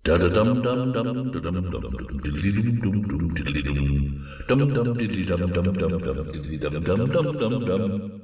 Da da dum dum dum dum dum dum diddly dum dum dum diddly dum dum dum diddly dum dum dum dum diddly dum dum dum dum dum.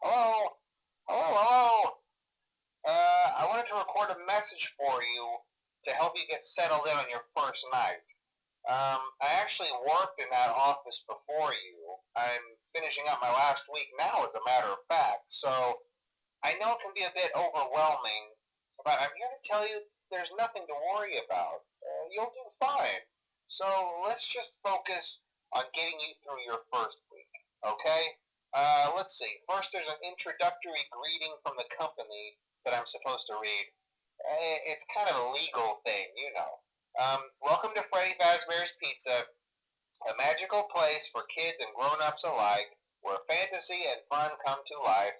Hello? Hello? I wanted to record a message for you to help you get settled in on your first night. I actually worked in that office before you. I'm finishing up my last week now, as a matter of fact, so I know it can be a bit overwhelming, but I'm here to tell you there's nothing to worry about. You'll do fine. So let's just focus on getting you through your first week, okay? Let's see. First, there's an introductory greeting from the company that I'm supposed to read. It's kind of a legal thing, you know. Welcome to Freddy Fazbear's Pizza, a magical place for kids and grown-ups alike, where fantasy and fun come to life.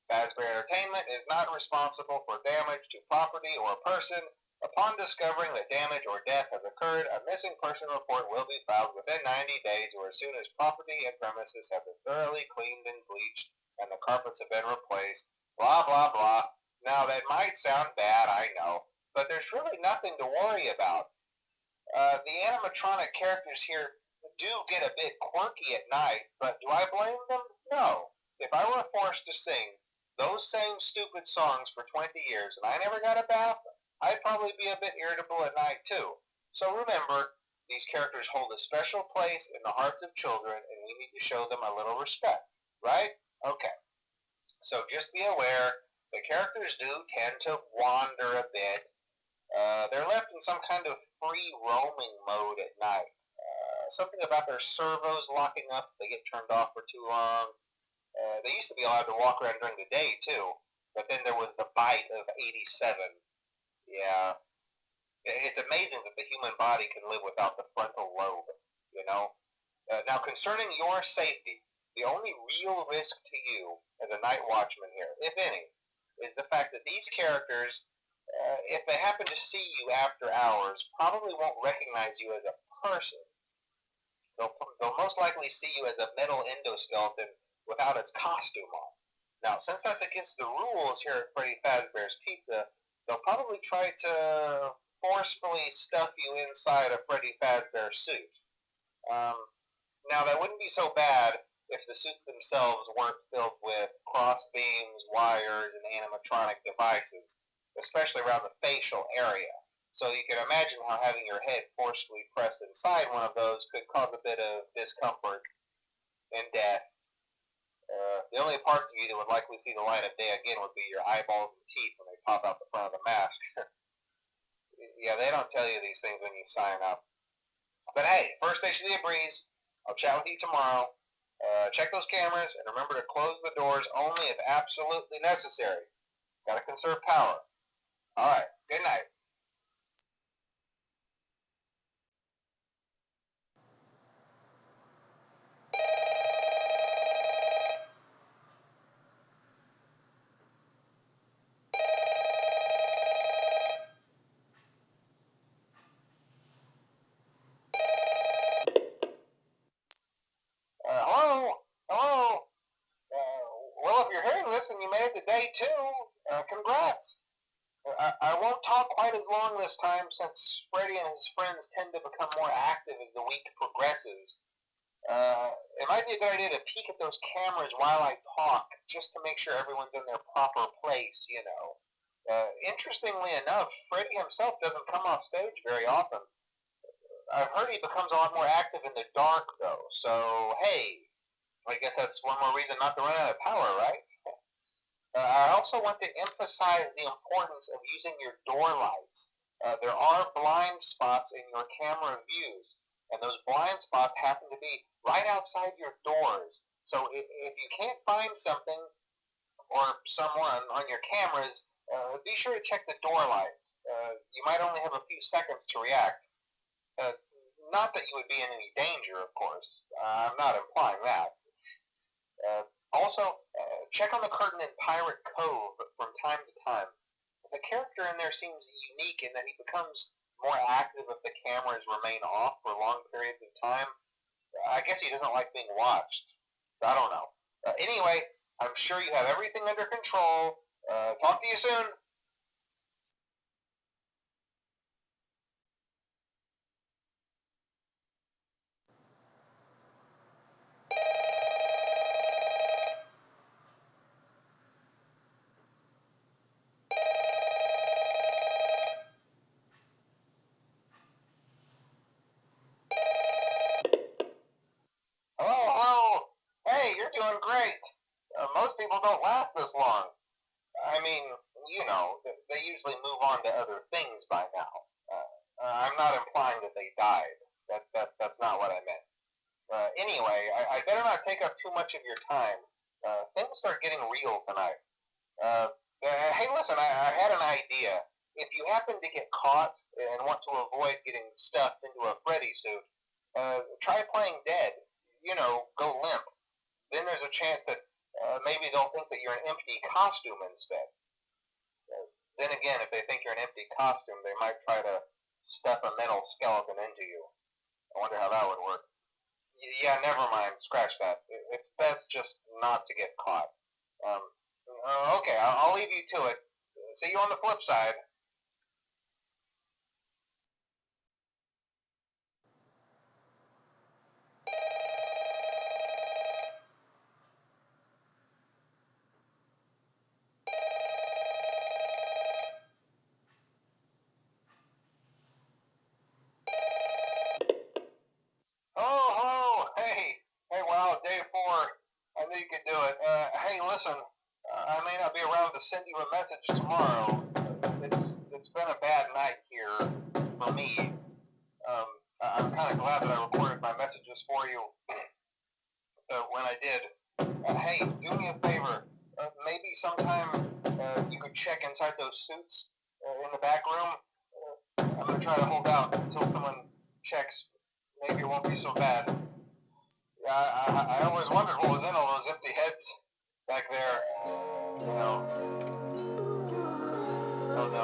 Fazbear Entertainment is not responsible for damage to property or person. Upon discovering that damage or death has occurred, a missing person report will be filed within 90 days or as soon as property and premises have been thoroughly cleaned and bleached and the carpets have been replaced. Blah, blah, blah. Now, that might sound bad, I know, but there's really nothing to worry about. The animatronic characters here do get a bit quirky at night, but do I blame them? No. If I were forced to sing those same stupid songs for 20 years and I never got a bath, I'd probably be a bit irritable at night too. So remember, these characters hold a special place in the hearts of children and we need to show them a little respect, right? Okay. So just be aware, the characters do tend to wander a bit. They're left in some kind of free roaming mode at night. Something about their servos locking up if they get turned off for too long. They used to be allowed to walk around during the day too, but then there was the bite of 87. Yeah, it's amazing that the human body can live without the frontal lobe, you know? Now, concerning your safety, the only real risk to you as a night watchman here, if any, is the fact that these characters, if they happen to see you after hours, probably won't recognize you as a person. They'll most likely see you as a metal endoskeleton without its costume on. Now, since that's against the rules here at Freddy Fazbear's Pizza, they'll probably try to forcefully stuff you inside a Freddy Fazbear suit. Now, that wouldn't be so bad if the suits themselves weren't filled with cross beams, wires, and animatronic devices, especially around the facial area. So you can imagine how having your head forcefully pressed inside one of those could cause a bit of discomfort and death. The only parts of you that would likely see the light of day again would be your eyeballs and teeth when they pop out the front of the mask. Yeah, they don't tell you these things when you sign up. But hey, first station of the breeze. I'll chat with you tomorrow. Check those cameras and remember to close the doors only if absolutely necessary. Gotta conserve power. All right. Good night. Hello? Hello? Well, if you're hearing this and you made it to day 2, congrats. I won't talk quite as long this time since Freddy and his friends tend to become more active as the week progresses. It might be a good idea to peek at those cameras while I talk, just to make sure everyone's in their proper place, you know. Interestingly enough, Freddy himself doesn't come off stage very often. I've heard he becomes a lot more active in the dark, though, so hey, I guess that's one more reason not to run out of power, right? I also want to emphasize the importance of using your door lights. There are blind spots in your camera views, and those blind spots happen to be right outside your doors. So if you can't find something or someone on your cameras, be sure to check the door lights. You might only have a few seconds to react. Not that you would be in any danger, of course. I'm not implying that. Also, check on the curtain in Pirate Cove from time to time. The character in there seems unique in that he becomes more active if the cameras remain off for long periods of time. I guess he doesn't like being watched. I don't know. Anyway, I'm sure you have everything under control. Talk to you soon. Hello. Hey, you're doing great. Most people don't last this long. I mean, you know, they usually move on to other things by now. I'm not implying that they died. That's not what I meant. Anyway, I better not take up too much of your time. Things start getting real tonight. Hey, listen, I had an idea. If you happen to get caught and want to avoid getting stuffed into a Freddy suit, try playing dead. You know, go limp. Then there's a chance that maybe they'll think that you're an empty costume instead. Then again, if they think you're an empty costume, they might try to stuff a metal skeleton into you. I wonder how that would work. Yeah, never mind. Scratch that. It's best just not to get caught. Okay, I'll leave you to it. See you on the flip side. Oh, hey, wow, day 4. I knew you could do it. Hey, listen, I may not be around to send you a message tomorrow. It's been a bad night here for me. I'm kind of glad that I recorded my messages for you when I did. Hey, do me a favor. Maybe sometime you could check inside those suits in the back room. I'm gonna try to hold out until someone checks. Maybe it won't be so bad. Yeah, I always wondered what was in all those empty heads back there. You know. Oh no.